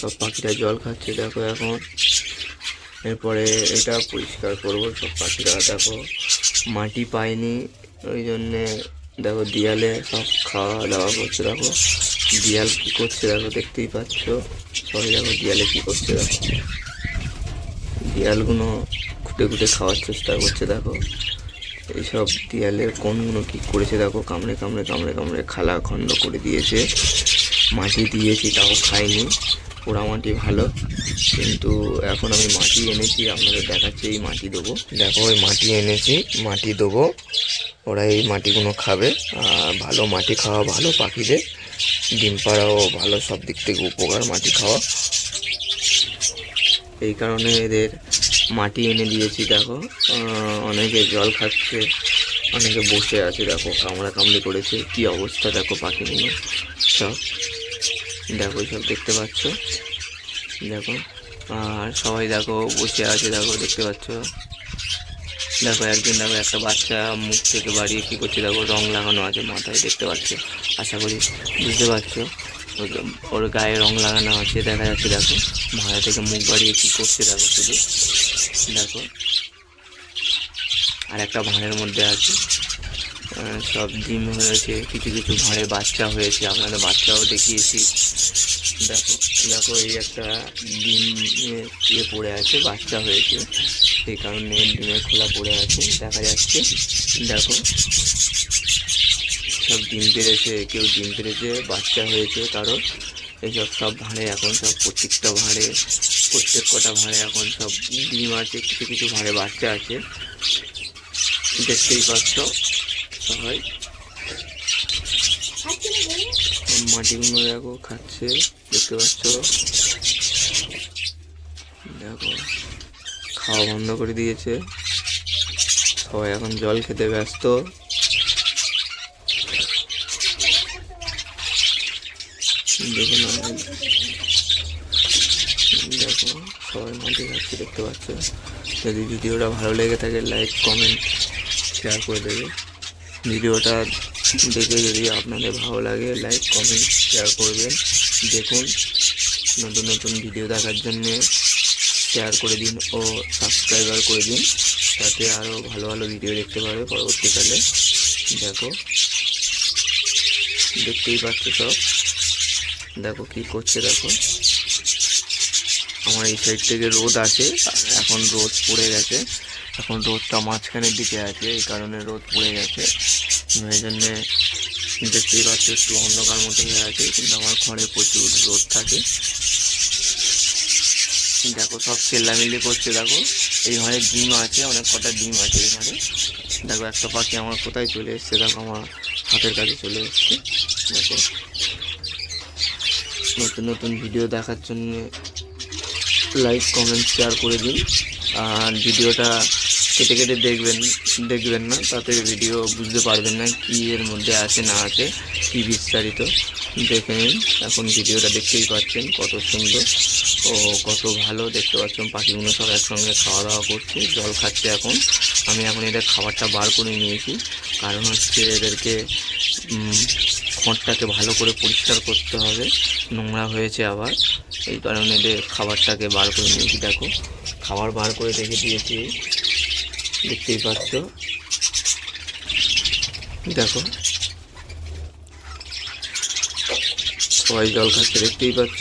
সব পাখিরা জল খাচ্ছে দেখো এখন। এরপরে এটা পরিষ্কার করবো। সব পাখিরা দেখো মাটি পায়নি, ওই জন্যে দেখো দেয়ালে সব খাওয়া দাওয়া করছে। দেখো দেয়াল কী করছে দেখো, দেখতেই পাচ্ছ সবাই। দেখো দেয়ালে কী করছে দেখো, দেয়ালগুলো খুঁটে খুঁটে খাওয়ার চেষ্টা করছে। দেখো এইসব দেয়ালের কোনগুলো কী করেছে দেখো, কামড়ে কামড়ে কামড়ে কামড়ে খালা খণ্ড করে দিয়েছে। মাটি দিয়েছি তাও খায়নি। পোড়া মাটি ভালো, কিন্তু এখন আমি মাটি এনেছি, আপনাদের দেখাচ্ছি। এই মাটি দেবো, দেখো ওই মাটি এনেছি, মাটি দেবো। ওরা এই মাটিগুলো খাবে। আর ভালো মাটি খাওয়া ভালো পাখিদের, ডিম পাড়াও ভালো, সব দিক থেকে উপকার মাটি খাওয়া। এই কারণে এদের মাটি এনে দিয়েছি। দেখো অনেকে জল খাচ্ছে, অনেকে বসে আছে। দেখো কামড়া কামড়ি করেছে, কি অবস্থা দেখো পাখিগুলো সব। দেখো সব দেখতে পাচ্ছ, দেখো। আর সবাই দেখো বসে আছে, দেখো দেখতে পাচ্ছ। দেখো একদিন দেখো একটা বাচ্চা মুখ থেকে বাড়িয়ে কী করছে দেখো, রং লাগানো আছে মাথায়, দেখতে পাচ্ছ, আশা করি বুঝতে পারছো। ওর গায়ে রং লাগানো আছে দেখা যাচ্ছে। দেখো মাথা থেকে মুখ বাড়িয়ে কী করছে দেখো শুধু, দেখো। আর একটা ভাঁড়ের মধ্যে আছে, সব ডিম হয়েছে, কিছু কিছু ভাঁড়ে বাচ্চা হয়েছে, আপনাদের বাচ্চাও দেখিয়েছি। দেখো দেখো এই একটা ডিম পড়ে আছে, বাচ্চা হয়েছে, সেই কারণে ডিমের খোলা পড়ে আছে দেখা যাচ্ছে। দেখো সব ডিম পেড়েছে, কেউ ডিম পেড়েছে, বাচ্চা হয়েছে কারো। এইসব সব ভাঁড়ে এখন সব প্রত্যেক কটা ভাঁড়ে এখন সব ডিম আছে, কিছু কিছু ভাঁড়ে বাচ্চা আছে, দেখতেই পাচ্ছ সবাই। মাটিগুলো দেখো খাচ্ছে, দেখতে পাচ্ছ। দেখো খাওয়া বন্ধ করে দিয়েছে, সবাই এখন জল খেতে ব্যস্ত। দেখুন দেখো সবাই মাটি খাচ্ছে, দেখতে পাচ্ছ। যদি ভিডিওটা ভালো লেগে থাকে লাইক কমেন্ট শেয়ার করে দেবে। ভিডিওটা দেখে যদি আপনাদের ভালো লাগে লাইক কমেন্ট শেয়ার করবেন। দেখুন নতুন নতুন ভিডিও দেখার জন্যে শেয়ার করে দিন ও সাবস্ক্রাইবার করে দিন, যাতে আরও ভালো ভালো ভিডিও দেখতে পারবে পরবর্তীকালে। দেখো দেখতেই পাচ্ছ সব, দেখো কি করছে দেখো। আমার এই সাইড থেকে রোদ আছে, এখন রোদ পড়ে গেছে, এখন রোদটা মাঝখানের দিকে আছে, এই কারণে রোদ পড়ে গেছে। এই জন্যে দেখতেই পাচ্ছ একটু অন্ধকার মতো হয়ে আছে, কিন্তু আমার ঘরে প্রচুর রোদ থাকে। দেখো সব চেল্লামিল্লি করছে। দেখো এই ঘরে ডিম আছে, অনেক কটা ডিম আছে এই ঘরে। দেখো একটা পাখি আমার কোথায় চলে এসছে, দেখো আমার হাতের কাছে চলে এসছে। দেখো নতুন নতুন ভিডিও দেখার জন্য লাইক কমেন্ট শেয়ার করে দিন। আর ভিডিওটা কেটে কেটে দেখবেন না, তাতে ভিডিও বুঝতে পারবেন না কি এর মধ্যে আছে না আছে, কি বিস্তারিত। দেখে নিন। এখন ভিডিওটা দেখতেই পাচ্ছেন কত সুন্দর ও কত ভালো, দেখতে পাচ্ছেন পাখিগুলো সব একসঙ্গে খাওয়া দাওয়া করছে, জল খাচ্ছে। আমি এখন এদের খাবারটা বার করে নিয়েছি, কারণ হচ্ছে এদেরকে খড়টাকে ভালো করে পরিষ্কার করতে হবে, নোংরা হয়েছে আবার, এই কারণে এদের খাবারটাকে বার করে নিয়েছি। দেখো খাবার বার করে রেখে দিয়েছি, দেখতেই পাচ্ছ। দেখো সবাই জল খাচ্ছে, দেখতেই পাচ্ছ।